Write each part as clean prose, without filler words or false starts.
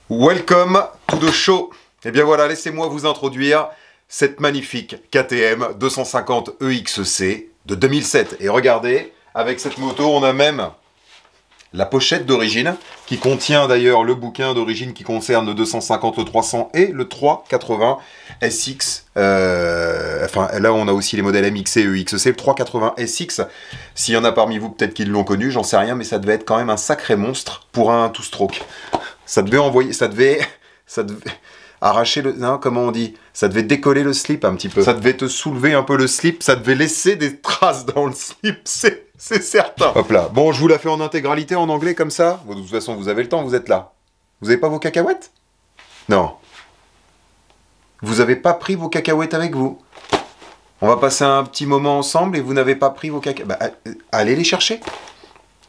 Welcome to the show. Et bien voilà, laissez-moi vous introduire cette magnifique KTM 250 EXC de 2007. Et regardez, avec cette moto, on a même la pochette d'origine, qui contient d'ailleurs le bouquin d'origine qui concerne le 250, le 300 et le 380 SX. Enfin, là, on a aussi les modèles MXC et EXC. Le 380 SX, s'il y en a parmi vous, peut-être qu'ils l'ont connu, j'en sais rien, mais ça devait être quand même un sacré monstre pour un two-stroke. Ça devait envoyer, ça devait arracher le, non, comment on dit, ça devait décoller le slip un petit peu. Ça devait te soulever un peu le slip, ça devait laisser des traces dans le slip, c'est certain. Hop là. Bon, je vous la fais en intégralité en anglais comme ça. De toute façon, vous avez le temps, vous êtes là. Vous avez pas vos cacahuètes? Non. Vous avez pas pris vos cacahuètes avec vous? On va passer un petit moment ensemble et vous n'avez pas pris vos cacahuètes. Bah, allez les chercher.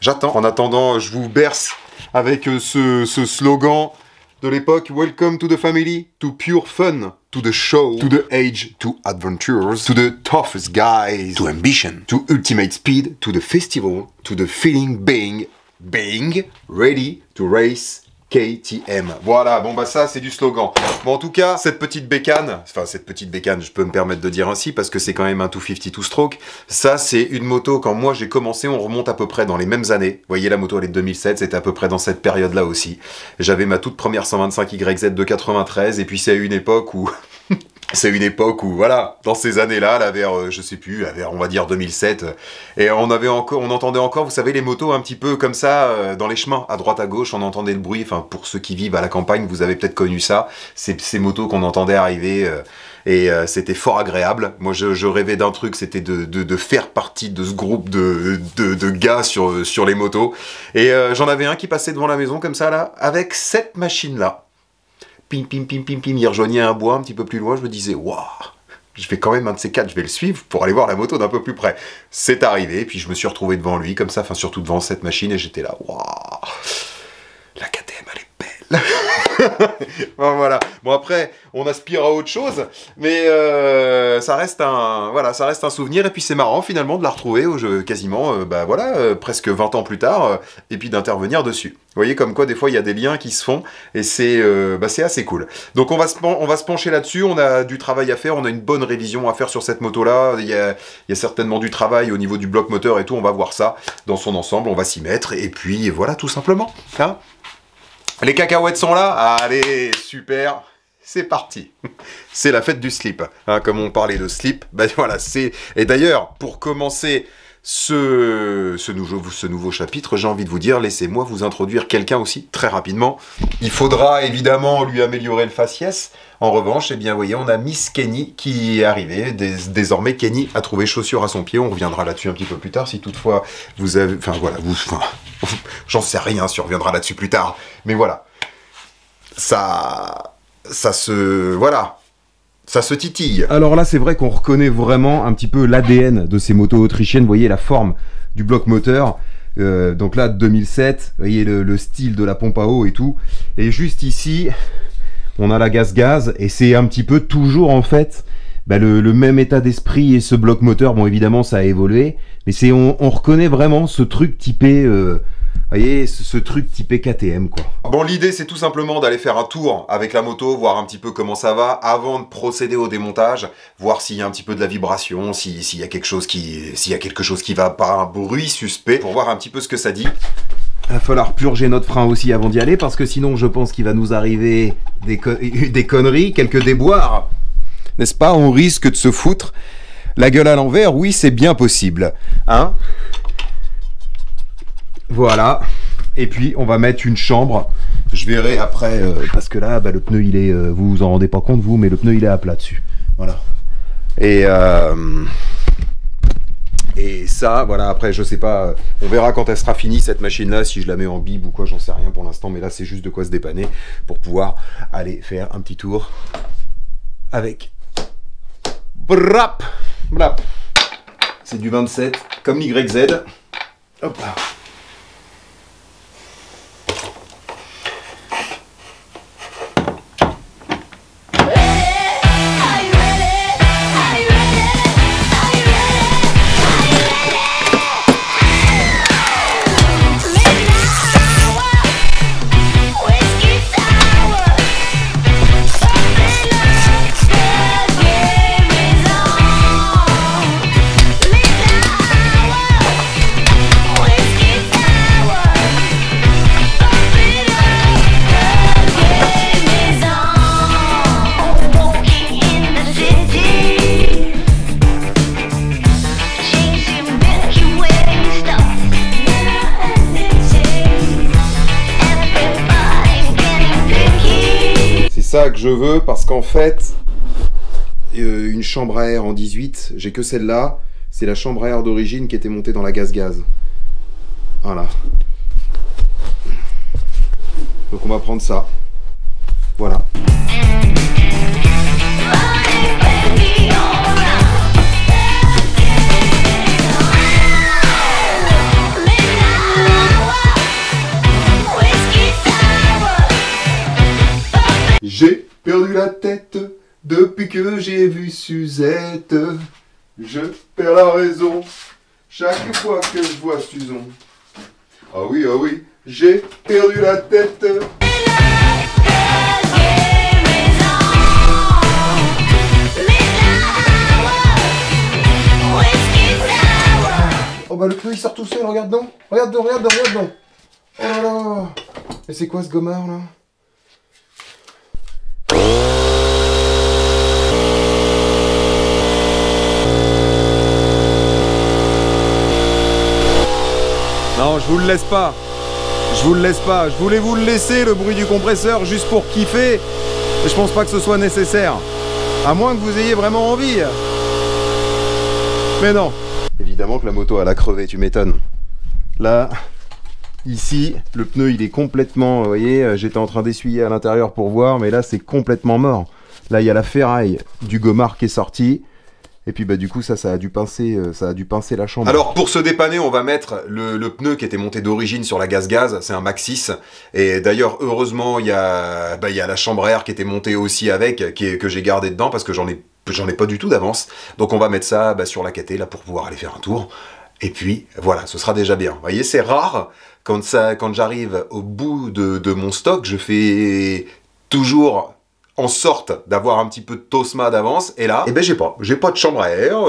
J'attends. En attendant, je vous berce avec ce slogan de l'époque: Welcome to the family, to pure fun, to the show, to the age, to adventures, to the toughest guys, to ambition, to ultimate speed, to the festival, to the feeling being ready to race KTM. Voilà, bon bah ça c'est du slogan. Bon en tout cas, cette petite bécane, je peux me permettre de dire ainsi parce que c'est quand même un 250 two-stroke. Ça c'est une moto, quand moi j'ai commencé, on remonte à peu près dans les mêmes années. Vous voyez, la moto elle est de 2007, c'était à peu près dans cette période-là aussi. J'avais ma toute première 125 YZ de 93 et puis c'est une époque où... C'est une époque où, voilà, dans ces années-là, là, vers, je sais plus, vers, on va dire 2007, et on entendait encore, vous savez, les motos un petit peu comme ça, dans les chemins, à droite, à gauche, on entendait le bruit, enfin, pour ceux qui vivent à la campagne, vous avez peut-être connu ça, ces motos qu'on entendait arriver, et c'était fort agréable. Moi, je rêvais d'un truc, c'était de faire partie de ce groupe de gars sur les motos, et j'en avais un qui passait devant la maison, comme ça, là, avec cette machine-là. Pim, pim, pim, pim, pim, il rejoignait un bois un petit peu plus loin, je me disais, waouh, je vais quand même un de ces quatre, je vais le suivre pour aller voir la moto d'un peu plus près. C'est arrivé, et puis je me suis retrouvé devant lui, comme ça, enfin surtout devant cette machine, et j'étais là, waouh, la KTM, elle est belle. Bon, voilà. Bon après, on aspire à autre chose, mais ça reste un souvenir, et puis c'est marrant finalement de la retrouver quasiment, bah voilà, presque 20 ans plus tard, et puis d'intervenir dessus. Vous voyez comme quoi des fois il y a des liens qui se font, et c'est assez cool. Donc on va se pencher là-dessus, on a du travail à faire, on a une bonne révision à faire sur cette moto-là, il y a certainement du travail au niveau du bloc moteur et tout, on va voir ça dans son ensemble, on va s'y mettre, et puis voilà tout simplement, hein. Les cacahuètes sont là, allez, super, c'est parti. C'est la fête du slip, hein, comme on parlait de slip, ben voilà, et d'ailleurs, pour commencer ce nouveau chapitre, j'ai envie de vous dire, laissez-moi vous introduire quelqu'un aussi, très rapidement. Il faudra évidemment lui améliorer le faciès. En revanche, eh bien, vous voyez, on a Miss Kenny qui est arrivée. Désormais, Kenny a trouvé chaussure à son pied. On reviendra là-dessus un petit peu plus tard, si toutefois vous avez... Enfin, voilà, j'en sais rien si on reviendra là-dessus plus tard. Mais voilà. Ça se titille. Alors là, c'est vrai qu'on reconnaît vraiment un petit peu l'ADN de ces motos autrichiennes. Vous voyez la forme du bloc moteur. Donc là, 2007, vous voyez le style de la pompe à eau et tout. Et juste ici, on a la gaz-gaz. Et c'est un petit peu toujours, en fait, bah, le même état d'esprit. Et ce bloc moteur, bon, évidemment, ça a évolué. Mais on reconnaît vraiment ce truc typé... vous voyez, ce truc typé KTM, quoi. Bon, l'idée, c'est tout simplement d'aller faire un tour avec la moto, voir un petit peu comment ça va, avant de procéder au démontage, voir s'il y a un petit peu de la vibration, s'il y a quelque chose qui va par un bruit suspect, pour voir un petit peu ce que ça dit. Il va falloir purger notre frein aussi avant d'y aller, parce que sinon, je pense qu'il va nous arriver des conneries, quelques déboires. N'est-ce pas? On risque de se foutre la gueule à l'envers, oui, c'est bien possible. Hein? Voilà, et puis on va mettre une chambre, je verrai après, parce que là, bah, le pneu il est, vous vous en rendez pas compte vous, mais le pneu il est à plat dessus, voilà. Et Et ça, voilà, après, je sais pas, on verra quand elle sera finie, cette machine-là, si je la mets en bib ou quoi, j'en sais rien pour l'instant, mais là, c'est juste de quoi se dépanner pour pouvoir aller faire un petit tour avec. Brap, brap. C'est du 27, comme l'YZ. Hop là. Ça que je veux parce qu'en fait une chambre à air en 18, j'ai que celle-là, c'est la chambre à air d'origine qui était montée dans la gaz-gaz. Voilà. Donc on va prendre ça. Voilà. J'ai perdu la tête depuis que j'ai vu Suzette. Je perds la raison chaque fois que je vois Suzon. Ah oui, j'ai perdu la tête. Oh bah le pneu il sort tout seul, regarde donc. Regarde donc. Oh là là. Mais c'est quoi ce gommard là ? Non, je vous le laisse pas. Je voulais vous le laisser, le bruit du compresseur, juste pour kiffer. Et je pense pas que ce soit nécessaire. À moins que vous ayez vraiment envie. Mais non. Évidemment que la moto, elle a crevé, tu m'étonnes. Là, ici, le pneu, il est complètement... Vous voyez, j'étais en train d'essuyer à l'intérieur pour voir, mais là, c'est complètement mort. Là, il y a la ferraille du gommard qui est sortie. Et puis bah du coup ça a dû pincer la chambre. Alors pour se dépanner on va mettre le pneu qui était monté d'origine sur la gaz-gaz, c'est un Maxxis. Et d'ailleurs heureusement il y a la chambre à air qui était montée aussi avec, que j'ai gardé dedans parce que j'en ai pas du tout d'avance. Donc on va mettre ça sur la caté là pour pouvoir aller faire un tour. Et puis voilà, ce sera déjà bien. Vous voyez, c'est rare quand j'arrive au bout de mon stock, je fais toujours en sorte d'avoir un petit peu de Tosma d'avance, et là, eh ben j'ai pas de chambre à air,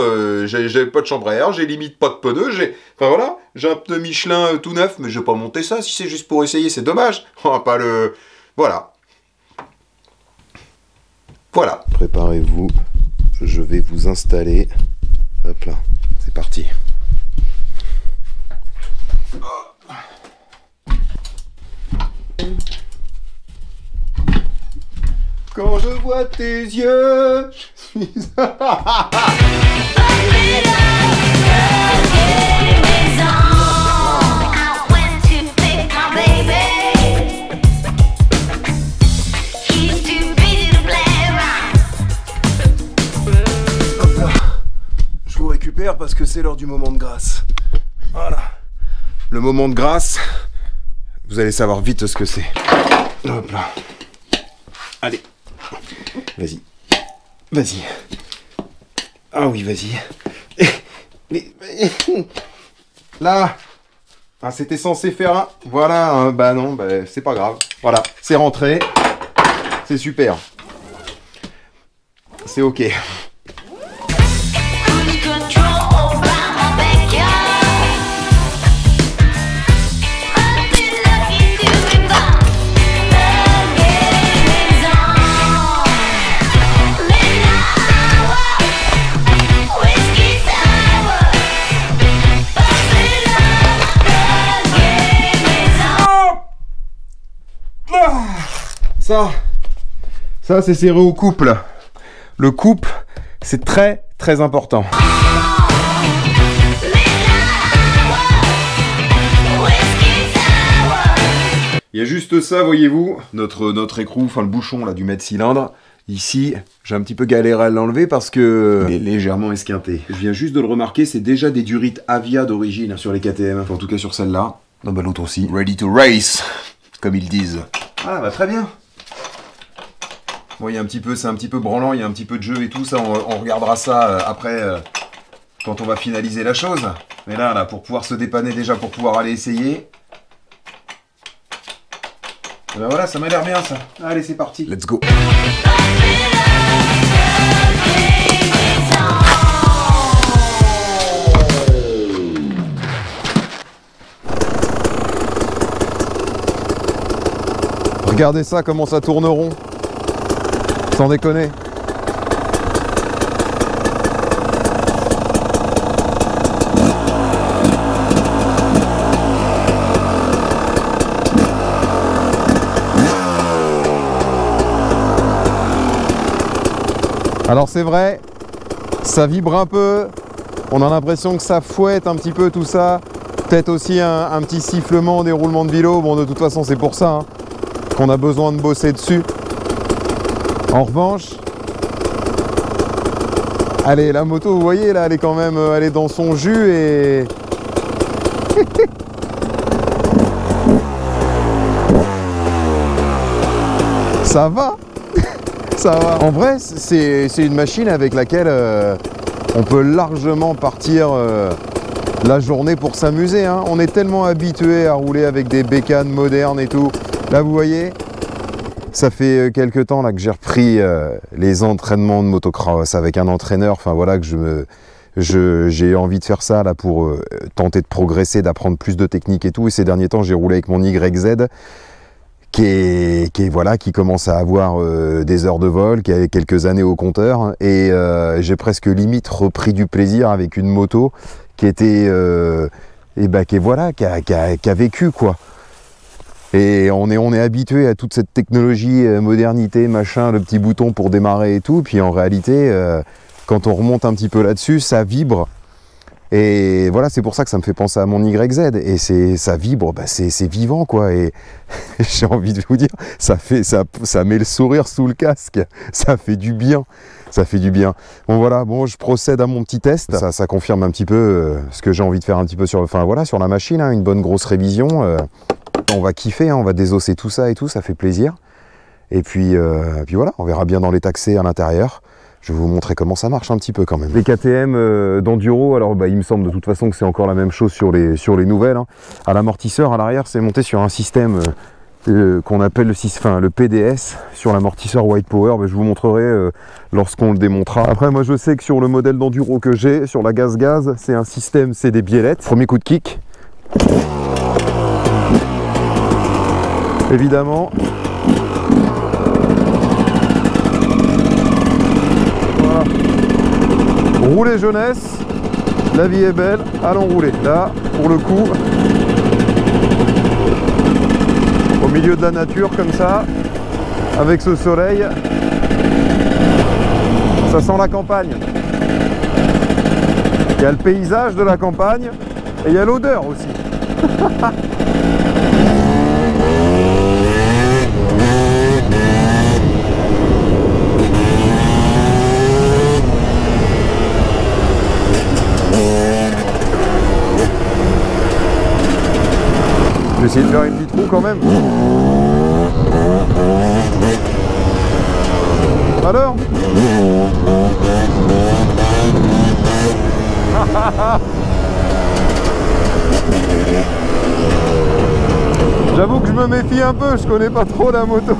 j'ai pas de chambre à air, j'ai limite pas de pneu, enfin voilà, j'ai un pneu Michelin tout neuf, mais je vais pas monter ça, si c'est juste pour essayer, c'est dommage, on va pas le... Voilà. Voilà. Préparez-vous, je vais vous installer, hop là, c'est parti. Quand je vois tes yeux, je suis... Je vous récupère parce que c'est l'heure du moment de grâce. Voilà. Le moment de grâce, vous allez savoir vite ce que c'est. Hop là. Allez. Vas-y. Ah oui, vas-y. Là. Ah, c'était censé faire un... Voilà, bah non, bah, c'est pas grave. Voilà, c'est rentré. C'est super. C'est ok. Ça c'est serré au couple. Le couple, c'est très très important. Il y a juste ça, voyez-vous, notre écrou, enfin le bouchon là du mètre-cylindre. Ici, j'ai un petit peu galéré à l'enlever parce que il est légèrement esquinté. Je viens juste de le remarquer, c'est déjà des durites Avia d'origine sur les KTM, enfin, en tout cas sur celle-là. Non, bah l'autre aussi. Ready to race, comme ils disent. Ah bah très bien. Bon, il y a un petit peu, c'est un petit peu branlant, il y a un petit peu de jeu et tout ça, on regardera ça après quand on va finaliser la chose. Mais là, pour pouvoir se dépanner déjà, pour pouvoir aller essayer. Et ben voilà, ça m'a l'air bien ça. Allez, c'est parti. Let's go. Regardez ça, comment ça tourne rond. Sans déconner. Alors c'est vrai, ça vibre un peu, on a l'impression que ça fouette un petit peu tout ça. Peut-être aussi un petit sifflement, des roulements de vélo. Bon, de toute façon c'est pour ça hein, qu'on a besoin de bosser dessus. En revanche, allez, la moto, vous voyez là, elle est quand même, elle est dans son jus et... ça va. Ça va. En vrai, c'est une machine avec laquelle on peut largement partir la journée pour s'amuser. Hein. On est tellement habitué à rouler avec des bécanes modernes et tout. Là, vous voyez, ça fait quelques temps là, que j'ai repris les entraînements de motocross avec un entraîneur. Enfin voilà, que j'ai envie de faire ça là pour tenter de progresser, d'apprendre plus de techniques et tout. Et ces derniers temps, j'ai roulé avec mon YZ. Qui commence à avoir des heures de vol, qui a quelques années au compteur, et j'ai presque limite repris du plaisir avec une moto qui était, qui a vécu quoi. Et on est habitué à toute cette technologie, modernité, machin, le petit bouton pour démarrer et tout, puis en réalité, quand on remonte un petit peu là-dessus, ça vibre. Et voilà, c'est pour ça que ça me fait penser à mon YZ. Et ça vibre, bah c'est vivant, quoi. Et j'ai envie de vous dire, ça met le sourire sous le casque. Ça fait du bien. Ça fait du bien. Bon, voilà, bon, je procède à mon petit test. Ça confirme un petit peu ce que j'ai envie de faire un petit peu sur la machine. Hein, une bonne grosse révision. On va kiffer, hein, on va désosser tout ça et tout. Ça fait plaisir. Et puis voilà, on verra bien dans les taxés à l'intérieur. Je vais vous montrer comment ça marche un petit peu quand même. Les KTM d'enduro, alors il me semble de toute façon que c'est encore la même chose sur les nouvelles. Hein. À l'amortisseur, à l'arrière, c'est monté sur un système qu'on appelle le PDS, sur l'amortisseur White Power. Mais je vous montrerai lorsqu'on le démontera. Après, moi je sais que sur le modèle d'enduro que j'ai, sur la gaz-gaz, c'est un système, c'est des biellettes. Premier coup de kick. Évidemment. Rouler jeunesse, la vie est belle, allons rouler. Là, pour le coup, au milieu de la nature comme ça, avec ce soleil, ça sent la campagne. Il y a le paysage de la campagne et il y a l'odeur aussi. Je vais essayer de faire une petite roue quand même. Alors j'avoue que je me méfie un peu, je connais pas trop la moto.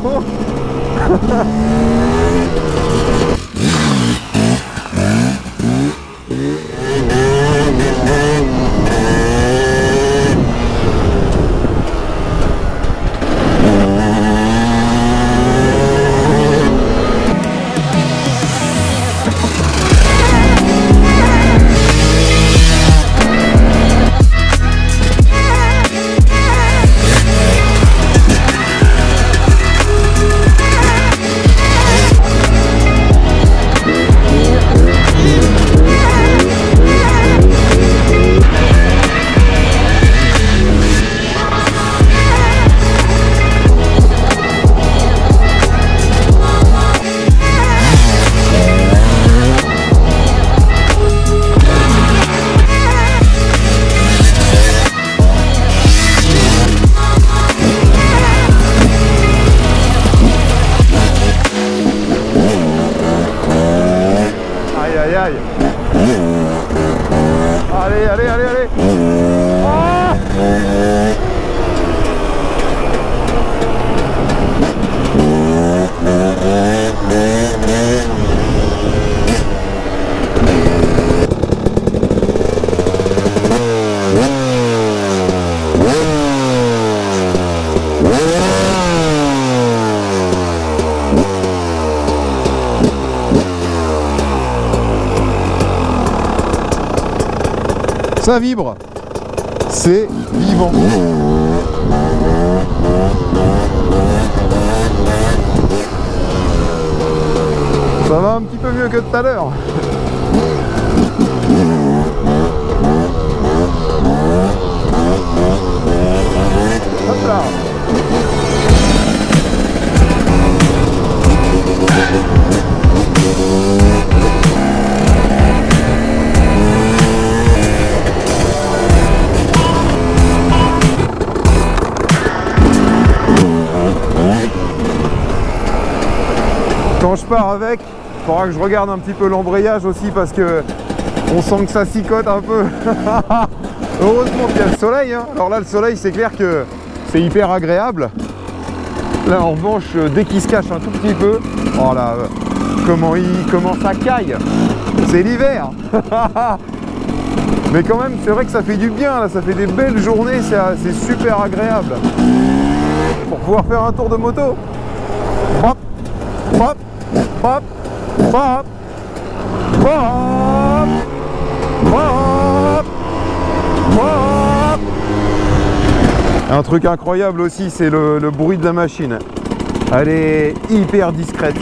Ça vibre. C'est vivant. Ça va un petit peu mieux que tout à l'heure. Hop là. Quand je pars avec, il faudra que je regarde un petit peu l'embrayage aussi parce que on sent que ça cicote un peu. Heureusement qu'il y a le soleil, hein. Alors là le soleil c'est clair que c'est hyper agréable. Là en revanche dès qu'il se cache un tout petit peu, oh là, comment ça caille. C'est l'hiver. Mais quand même c'est vrai que ça fait du bien là, ça fait des belles journées, c'est super agréable. Pour pouvoir faire un tour de moto. Hop, hop, hop, hop, hop, hop, hop. Un truc incroyable aussi, c'est le bruit de la machine. Elle est hyper discrète.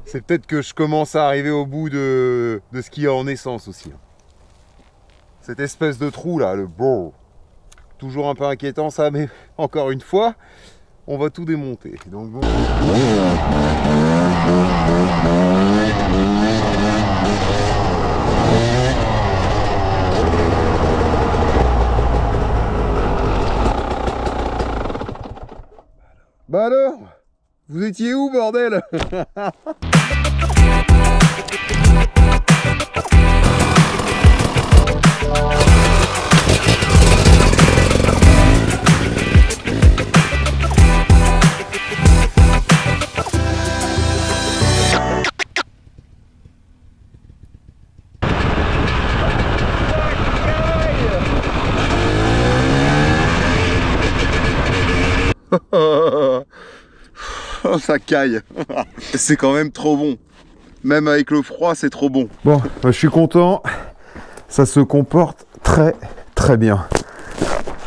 C'est peut-être que je commence à arriver au bout de ce qu'il y a en essence aussi. Cette espèce de trou là, le brrr. Toujours un peu inquiétant ça, mais encore une fois, on va tout démonter. Donc bon. Bah alors, vous étiez où bordel? Oh, ça caille. C'est quand même trop bon. Même avec le froid, c'est trop bon. Bon, je suis content. Ça se comporte très très bien.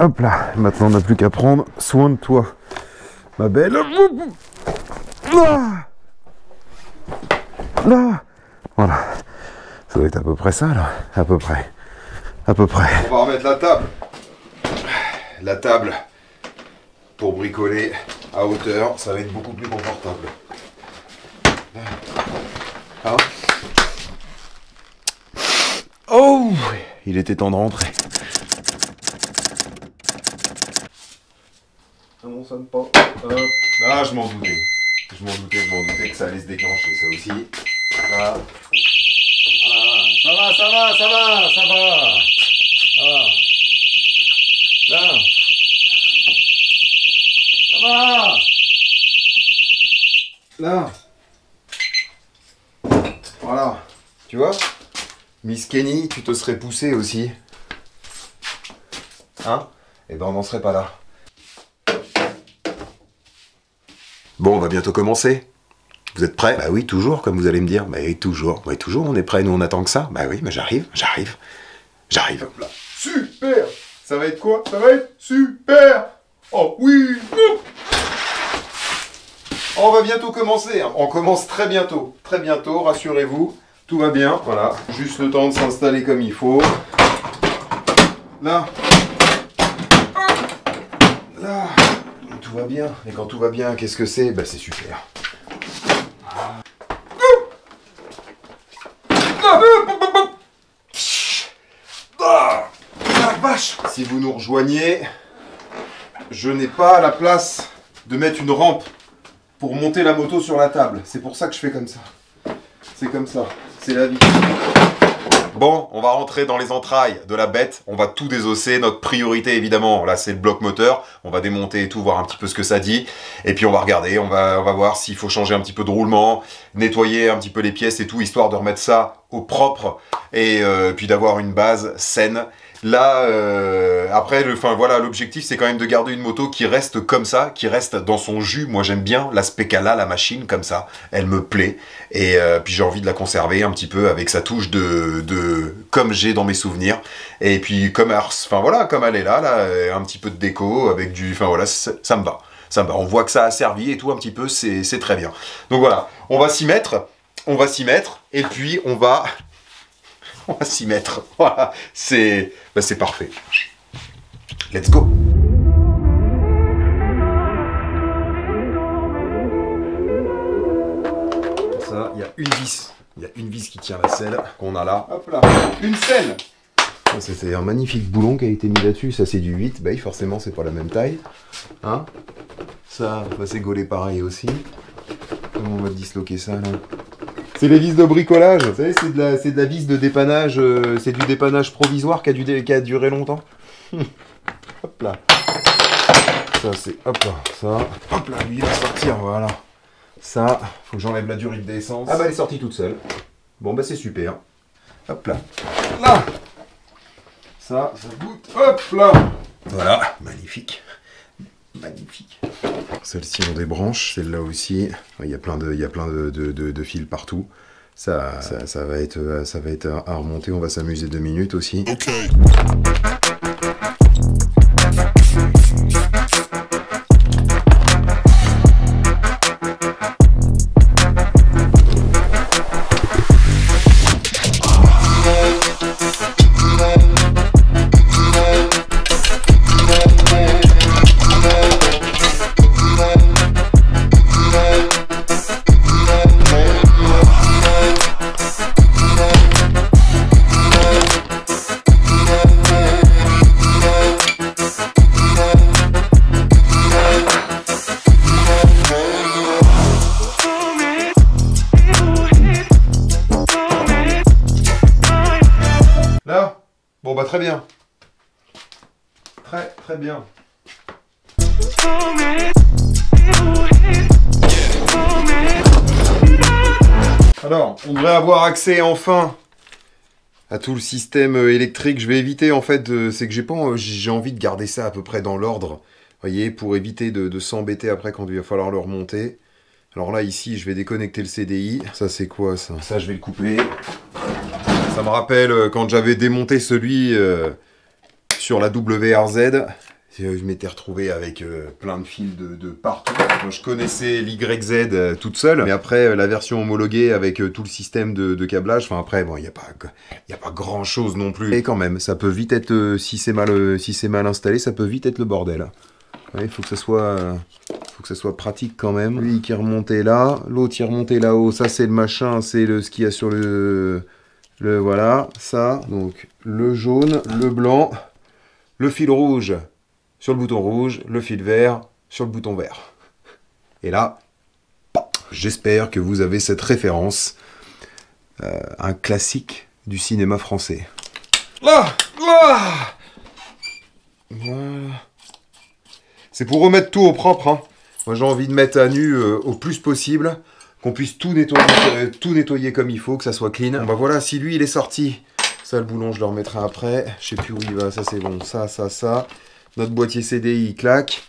Hop là. Maintenant, on n'a plus qu'à prendre soin de toi, ma belle. Là. Là. Voilà. Ça doit être à peu près ça, là. À peu près. À peu près. On va remettre la table. La table pour bricoler à hauteur, ça va être beaucoup plus confortable. Hein? Oh, il était temps de rentrer. Ça ne sonne pas. Ah, je m'en doutais. Je m'en doutais que ça allait se déclencher, ça aussi. Ça. Ah, ça va. Ah. Là. Ça va. Là. Voilà. Tu vois? Miss Kenny, tu te serais poussé aussi. Hein? Eh ben on n'en serait pas là. Bon, on va bientôt commencer. Vous êtes prêts? Bah oui, toujours, comme vous allez me dire. Bah oui, toujours. Oui, toujours, on est prêts, nous on attend que ça. Bah oui, mais j'arrive. Là. Super! Ça va être quoi? Ça va être super! Oh oui! On va bientôt commencer. Hein. On commence très bientôt, rassurez-vous. Tout va bien, voilà. Juste le temps de s'installer comme il faut. Là. Là. Tout va bien. Et quand tout va bien, qu'est-ce que c'est? Bah c'est super. si vous nous rejoignez, je n'ai pas la place de mettre une rampe pour monter la moto sur la table. C'est pour ça que je fais comme ça. C'est comme ça, c'est la vie. Bon, on va rentrer dans les entrailles de la bête, on va tout désosser, notre priorité évidemment, là c'est le bloc moteur, on va démonter et tout, voir un petit peu ce que ça dit, et puis on va regarder, on va voir s'il faut changer un petit peu de roulement, nettoyer un petit peu les pièces et tout, histoire de remettre ça au propre, et puis d'avoir une base saine. Là, après, voilà, l'objectif c'est quand même de garder une moto qui reste comme ça, qui reste dans son jus. Moi j'aime bien l'aspect qu'elle a, la machine comme ça, elle me plaît. Et puis j'ai envie de la conserver un petit peu avec sa touche comme j'ai dans mes souvenirs. Et puis comme elle est là, un petit peu de déco avec du, voilà, ça me va. Ça me va. On voit que ça a servi et tout un petit peu, c'est très bien. Donc voilà, on va s'y mettre, et puis on va s'y mettre. Voilà, c'est parfait. Let's go. Ça, il y a une vis. Il y a une vis qui tient la selle qu'on a là. Hop là, une selle. C'était un magnifique boulon qui a été mis là-dessus. Ça, c'est du 8. Bah, forcément, c'est pas la même taille. Hein? Ça, c'est gaulé pareil aussi. Comment on va disloquer ça, là? C'est les vis de bricolage, vous savez, c'est de la vis de dépannage, c'est du dépannage provisoire qui a duré longtemps. Hop là. Ça c'est, hop là, ça. Hop là, lui il va sortir, voilà. Ça, faut que j'enlève la durite d'essence. Ah bah elle est sortie toute seule. Bon bah c'est super. Hop là. Là. Ça goûte. Hop là. Voilà, magnifique. Magnifique. Celle-ci on débranche, celle-là aussi. Il y a plein de fils partout. Ça va être à remonter. On va s'amuser 2 minutes aussi. Ok. Là, bon bah très bien. Très bien. Alors, on devrait avoir accès enfin à tout le système électrique. Je vais éviter en fait, c'est que j'ai envie de garder ça à peu près dans l'ordre. Vous voyez, pour éviter de s'embêter après quand il va falloir le remonter. Alors là, ici, je vais déconnecter le CDI. Ça, c'est quoi, ça? Ça, je vais le couper. Ça me rappelle quand j'avais démonté celui sur la WRZ. Je m'étais retrouvé avec plein de fils de partout. Moi, je connaissais l'YZ toute seule. Mais après, la version homologuée avec tout le système de câblage. Enfin, après, bon, il n'y a pas grand-chose non plus. Et quand même, ça peut vite être, si c'est mal installé, ça peut vite être le bordel. Il faut que ça soit pratique quand même. Lui qui est remonté là, l'autre qui est remonté là-haut. Ça c'est le machin, c'est ce qu'il y a sur le voilà, ça. Donc le jaune, le blanc, le fil rouge sur le bouton rouge, le fil vert sur le bouton vert. Et là, j'espère que vous avez cette référence. Un classique du cinéma français. Là, voilà. C'est pour remettre tout au propre. Hein. Moi, j'ai envie de mettre à nu au plus possible, qu'on puisse tout nettoyer comme il faut, que ça soit clean. Bon, bah voilà, si lui, il est sorti. Ça, le boulon, je le remettrai après. Je sais plus où il va. Ça, c'est bon. Ça. Notre boîtier CDI, il claque.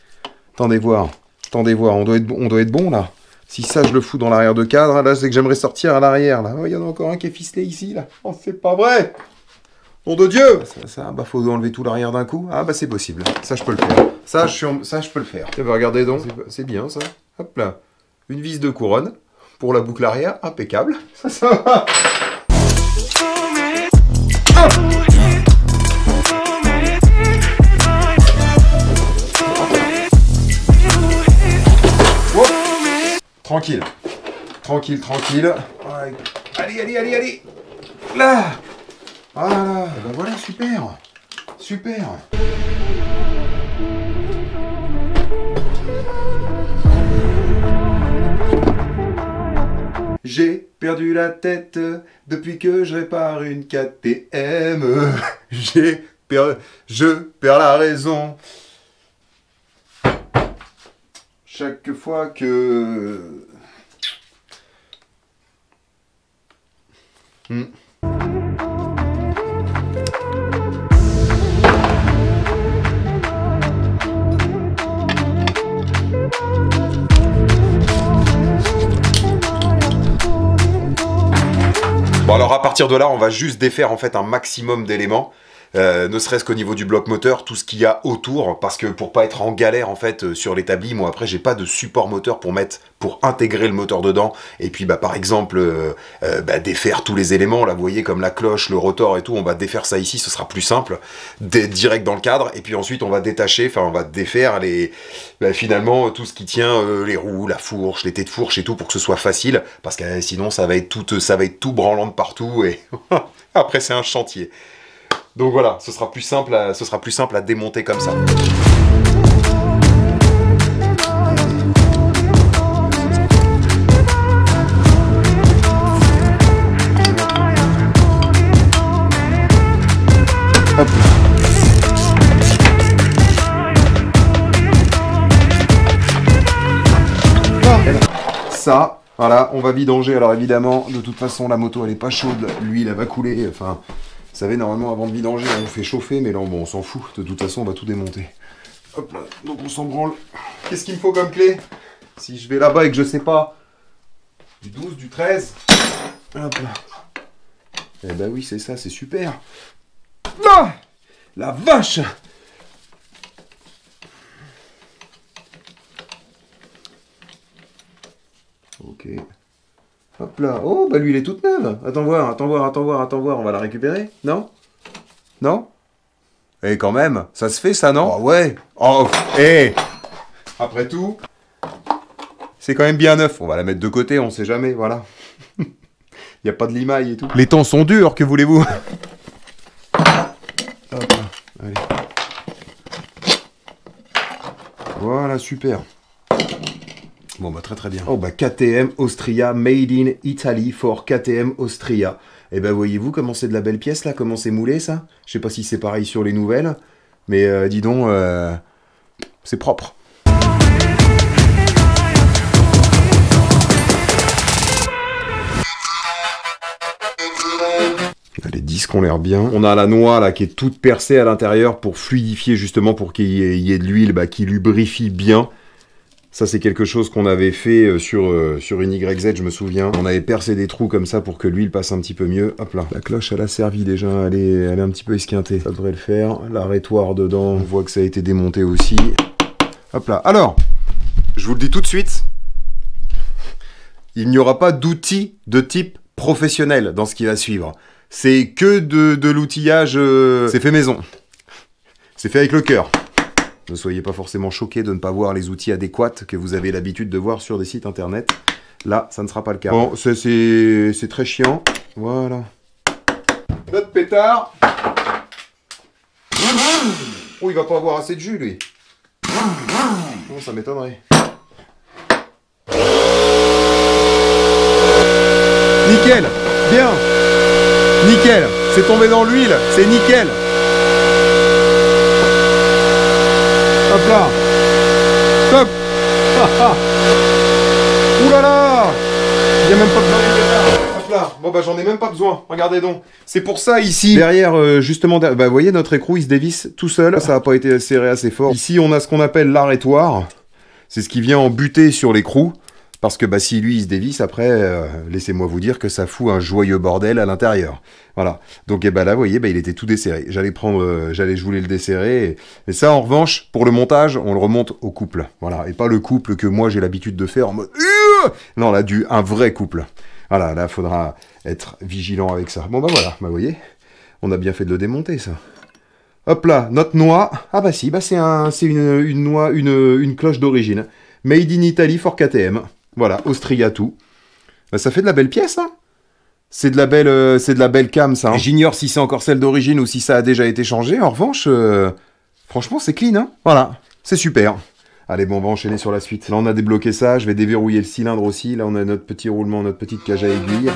Attendez voir. On doit être bon, là. Si ça, je le fous dans l'arrière de cadre, là, c'est que j'aimerais sortir à l'arrière, là. Oh, il y en a encore un qui est ficelé ici, là. Oh, c'est pas vrai! Nom de Dieu! Ça, bah, faut enlever tout l'arrière d'un coup. Ah, bah, c'est possible. Ça, je peux le faire. Ça, je peux le faire. Tiens, regardez donc. C'est bien, ça. Hop là. Une vis de couronne pour la boucle arrière. Impeccable. Ça va. Ah. Oh. Tranquille. Allez. Là. Voilà. Et ben voilà, super. super. J'ai perdu la tête depuis que je répare une KTM. Je perds la raison. Chaque fois que... Bon alors à partir de là, on va juste défaire en fait un maximum d'éléments. Ne serait-ce qu'au niveau du bloc moteur, tout ce qu'il y a autour, parce que pour pas être en galère en fait sur l'établi, moi après j'ai pas de support moteur pour intégrer le moteur dedans, et puis par exemple défaire tous les éléments, là vous voyez comme la cloche, le rotor et tout, on va défaire ça ici, ce sera plus simple, direct dans le cadre, et puis ensuite on va détacher, enfin on va défaire finalement tout ce qui tient les roues, la fourche, les têtes de fourche et tout, pour que ce soit facile, parce que sinon ça va être tout branlant de partout, et après c'est un chantier. Donc voilà, ce sera plus simple à démonter comme ça. Hop. Ça, voilà, on va vidanger. Alors évidemment, de toute façon, la moto elle est pas chaude, l'huile elle va couler, enfin... Vous savez, normalement, avant de vidanger, on fait chauffer, mais là, bon, on s'en fout. De toute façon, on va tout démonter. Hop là, donc on s'en branle. Qu'est-ce qu'il me faut comme clé? Si je vais là-bas et que je sais pas, du 12, du 13. Hop là. Eh ben oui, c'est ça, c'est super. Ah, la vache! Ok. Hop là. Oh, bah lui, il est toute neuve. Attends voir. On va la récupérer. Non? Non? Eh, quand même. Ça se fait, ça, non? Oh, ouais. Oh, eh. Après tout, c'est quand même bien neuf. On va la mettre de côté, on sait jamais, voilà. Il n'y a pas de limaille et tout. Les temps sont durs, que voulez-vous? Hop là. Allez. Voilà, super. Bon bah très bien. Oh bah KTM Austria, made in Italy for KTM Austria. Et ben voyez-vous comment c'est de la belle pièce là, comment c'est moulé ça. Je sais pas si c'est pareil sur les nouvelles, mais dis donc, c'est propre. Les disques ont l'air bien. On a la noix là qui est toute percée à l'intérieur pour fluidifier justement, pour qu'il y ait de l'huile qui lubrifie bien. Ça, c'est quelque chose qu'on avait fait sur une YZ, je me souviens. On avait percé des trous comme ça pour que l'huile passe un petit peu mieux. Hop là. La cloche, elle a servi déjà. Elle est un petit peu esquintée. Ça devrait le faire. L'arrêtoir dedans, on voit que ça a été démonté aussi. Hop là. Alors, je vous le dis tout de suite, il n'y aura pas d'outils de type professionnel dans ce qui va suivre. C'est que de l'outillage... c'est fait maison. C'est fait avec le cœur. Ne soyez pas forcément choqués de ne pas voir les outils adéquats que vous avez l'habitude de voir sur des sites internet. Là, ça ne sera pas le cas. Bon, c'est très chiant. Voilà. Notre pétard. Oh, il va pas avoir assez de jus, lui. Non, ça m'étonnerait. Nickel. Bien. Nickel. C'est tombé dans l'huile. C'est nickel. Hop là. Top. Ouh là là. Il n'y a même pas besoin de... Hop là. Bon bah j'en ai même pas besoin. Regardez donc. C'est pour ça ici. Derrière, justement, bah vous voyez notre écrou il se dévisse tout seul. Ça n'a pas été serré assez fort. Ici on a ce qu'on appelle l'arrêtoir. C'est ce qui vient en buter sur l'écrou. Parce que bah, si lui il se dévisse, après, laissez-moi vous dire que ça fout un joyeux bordel à l'intérieur. Voilà. Donc et bah, là, vous voyez, bah, il était tout desserré. Je voulais le desserrer. Et ça, en revanche, pour le montage, on le remonte au couple. Voilà. Et pas le couple que moi j'ai l'habitude de faire en mode... Non, là, un vrai couple. Voilà, là, il faudra être vigilant avec ça. Bon, bah voilà, bah, vous voyez, on a bien fait de le démonter, ça. Hop là, notre noix. Ah bah si, bah, c'est une noix, une cloche d'origine. Made in Italy for KTM. Voilà, Austria tout. Bah, ça fait de la belle pièce, hein. C'est de la belle cam, ça. Hein. J'ignore si c'est encore celle d'origine ou si ça a déjà été changé. En revanche, franchement, c'est clean, hein. Voilà, c'est super. Allez, bon, on va enchaîner sur la suite. Là, on a débloqué ça. Je vais déverrouiller le cylindre aussi. Là, on a notre petit roulement, notre petite cage à aiguille.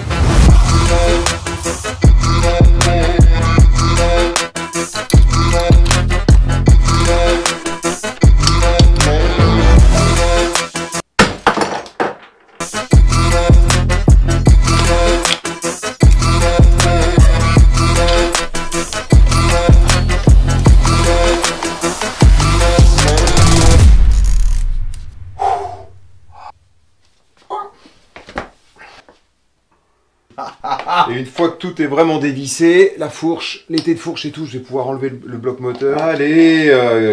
Et une fois que tout est vraiment dévissé, la fourche, l'été de fourche et tout, je vais pouvoir enlever le bloc moteur. Allez,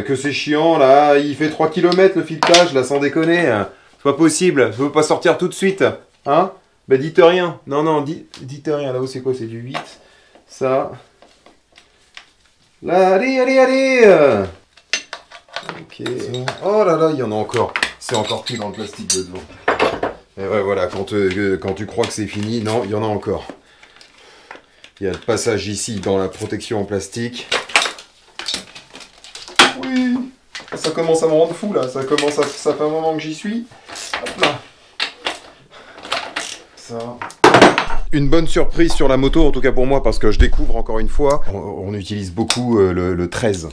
que c'est chiant là, il fait 3 km le filetage là, sans déconner. C'est pas possible, je veux pas sortir tout de suite. Hein? Bah dites rien. Non, non, dites rien. Là-haut c'est quoi? C'est du 8. Ça. Là, allez, allez, allez. Ok. Oh là là, il y en a encore. C'est encore pris dans le plastique de devant. Et ouais, voilà, quand tu crois que c'est fini, non, il y en a encore. Il y a le passage ici dans la protection en plastique. Oui, ça commence à me rendre fou là, ça fait un moment que j'y suis. Hop là. Ça. Une bonne surprise sur la moto, en tout cas pour moi, parce que je découvre encore une fois, on utilise beaucoup le 13.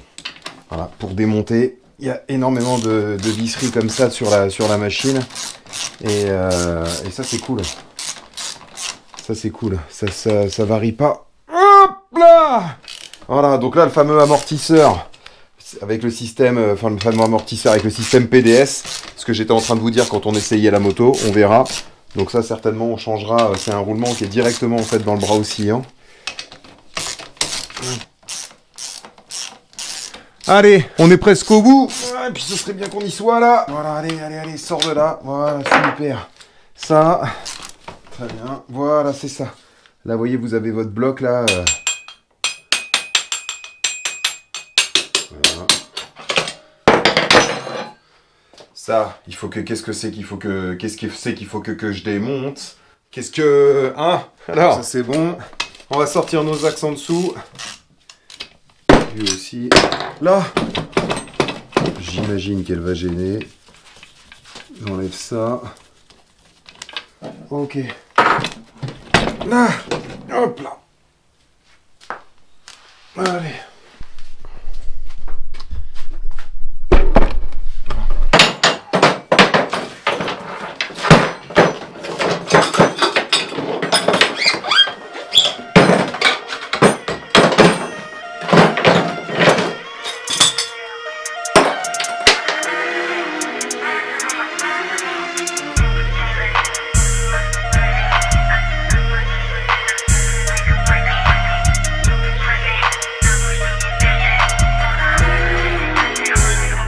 Voilà, pour démonter. Il y a énormément de visseries comme ça sur la machine. Et ça c'est cool. Ça c'est cool. Ça varie pas. Hop là! Voilà, donc là le fameux amortisseur avec le système, le fameux amortisseur avec le système PDS. Ce que j'étais en train de vous dire quand on essayait la moto, on verra. Donc ça certainement on changera. C'est un roulement qui est directement en fait dans le bras oscillant. Allez, on est presque au bout. Et puis ce serait bien qu'on y soit là. Voilà, allez, allez, allez, sors de là. Voilà, super. Ça, très bien. Voilà, c'est ça. Là, vous voyez, vous avez votre bloc là. Voilà. Ça, il faut que. Qu'est-ce que c'est qu'il faut que. Qu'est-ce que c'est qu'il faut que je démonte? Qu'est-ce que. Hein? Alors, ça c'est bon. On va sortir nos axes en dessous. Lui aussi. Là, j'imagine qu'elle va gêner. J'enlève ça. Ok. Là, hop là. Allez.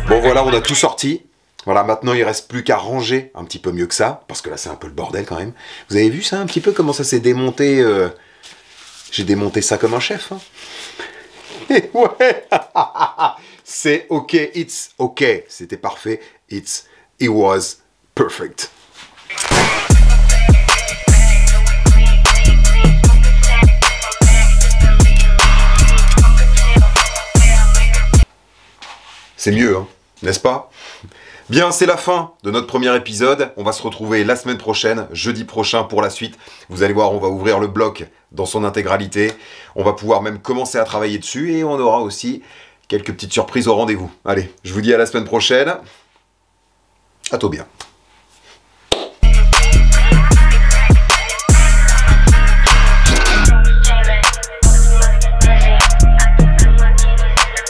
Bon voilà, on a tout sorti. Voilà, maintenant il reste plus qu'à ranger un petit peu mieux que ça, parce que là c'est un peu le bordel quand même. Vous avez vu ça un petit peu, comment ça s'est démonté J'ai démonté ça comme un chef. Hein. Et ouais, c'est ok, it's ok. C'était parfait, it was perfect. C'est mieux, hein, n'est-ce pas? Bien, c'est la fin de notre premier épisode. On va se retrouver la semaine prochaine, jeudi prochain pour la suite. Vous allez voir, on va ouvrir le bloc dans son intégralité. On va pouvoir même commencer à travailler dessus et on aura aussi quelques petites surprises au rendez-vous. Allez, je vous dis à la semaine prochaine. À tout bien.